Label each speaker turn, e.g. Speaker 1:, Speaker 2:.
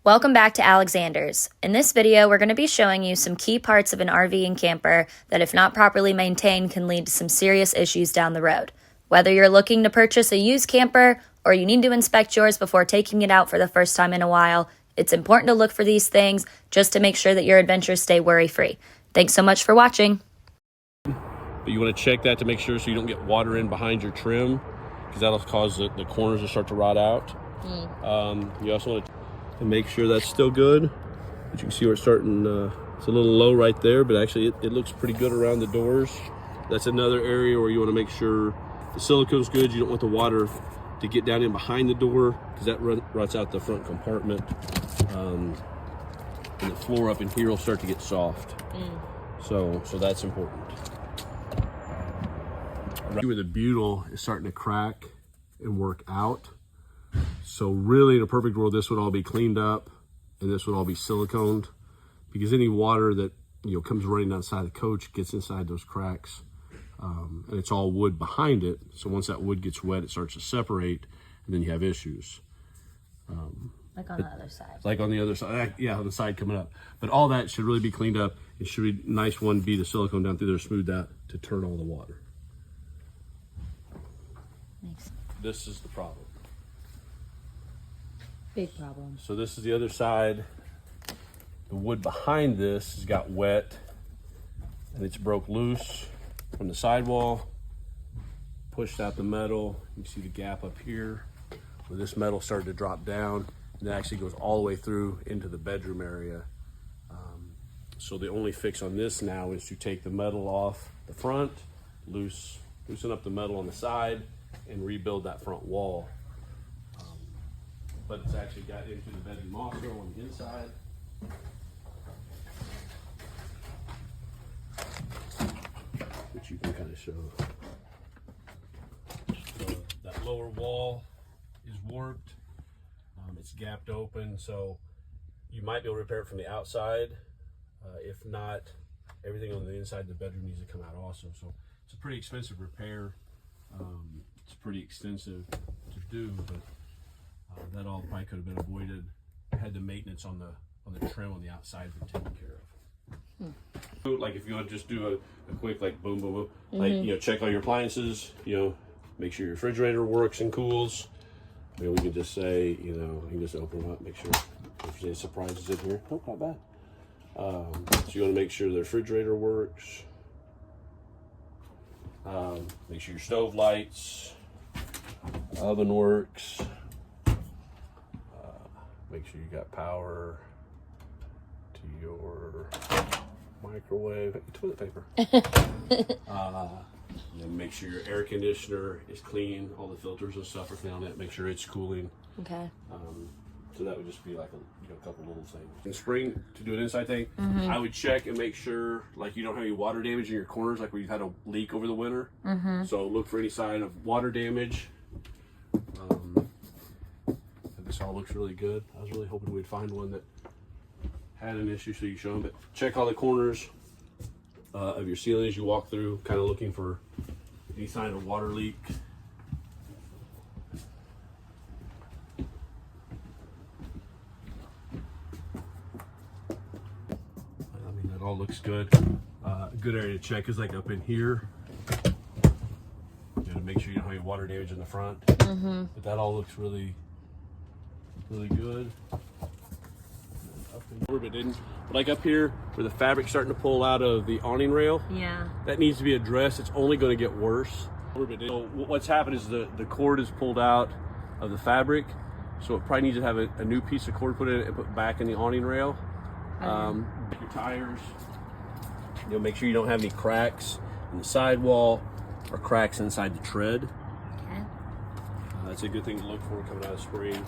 Speaker 1: Welcome back to Alexander's. In this video, we're going to be showing you some key parts of an RV and camper that, if not properly maintained, can lead to some serious issues down the road. Whether you're looking to purchase a used camper or you need to inspect yours before taking it out for the first time in a while, it's important to look for these things just to make sure that your adventures stay worry-free. Thanks so much for watching.
Speaker 2: But you want to check that to make sure so you don't get water in behind your trim, because that'll cause the corners to start to rot out. You also want to make sure that's still good. But you can see where it's starting, it's a little low right there, but actually it looks pretty good around the doors. That's another area where you want to make sure the silicone's good. You don't want the water to get down in behind the door, because that rots out the front compartment. And the floor up in here will start to get soft. So that's important. Right where the butyl is starting to crack and work out. So really, in a perfect world, this would all be cleaned up and this would all be siliconed, because any water that comes running outside the coach gets inside those cracks, and it's all wood behind it. So once that wood gets wet, it starts to separate, and then you have issues.
Speaker 1: Like on the other side.
Speaker 2: Like on the other side, yeah, on the side coming up. But all that should really be cleaned up. It should be nice. One be the silicone down through there, smooth that to turn all the water.
Speaker 1: Makes sense.
Speaker 2: This is the problem.
Speaker 1: Big problem.
Speaker 2: So this is the other side. The wood behind this has got wet and it's broke loose from the sidewall, pushed out the metal. You see the gap up here where this metal started to drop down, and it actually goes all the way through into the bedroom area. So the only fix on this now is to take the metal off the front, loosen up the metal on the side, and rebuild that front wall. But it's actually got into the bedroom also on the inside. Which you can kind of show. So that lower wall is warped. It's gapped open, so you might be able to repair it from the outside. If not, everything on the inside of the bedroom needs to come out also. So it's a pretty expensive repair. It's pretty extensive to do, but that all probably could have been avoided. Had the maintenance on the trim on the outside been taken care of. Like if you want to just do a quick like boom boom boom, like check all your appliances, make sure your refrigerator works and cools. We can just say, you can just open them up, make sure if there's any surprises in here. Nope, not bad. So you want to make sure the refrigerator works. Make sure your stove lights, oven works. Make sure you got power to your microwave, toilet paper. Make sure your air conditioner is clean. All the filters and stuff are clean on it. Make sure it's cooling.
Speaker 1: Okay.
Speaker 2: So that would just be like a couple little things. In the spring, to do an inside thing, I would check and make sure like you don't have any water damage in your corners, like where you've had a leak over the winter. So look for any sign of water damage. This all looks really good. I was really hoping we'd find one that had an issue so you show them, but check all the corners of your ceiling as you walk through, kind of looking for any sign of water leak. I mean, that all looks good. A good area to check is like up in here. You gotta make sure you don't have any water damage in the front. But that all looks really good. Like up here where the fabric's starting to pull out of the awning rail, that needs to be addressed. It's only going to get worse. So what's happened is the cord is pulled out of the fabric, so it probably needs to have a new piece of cord put in it and put back in the awning rail. Your tires, make sure you don't have any cracks in the sidewall or cracks inside the tread. That's a good thing to look for coming out of spring.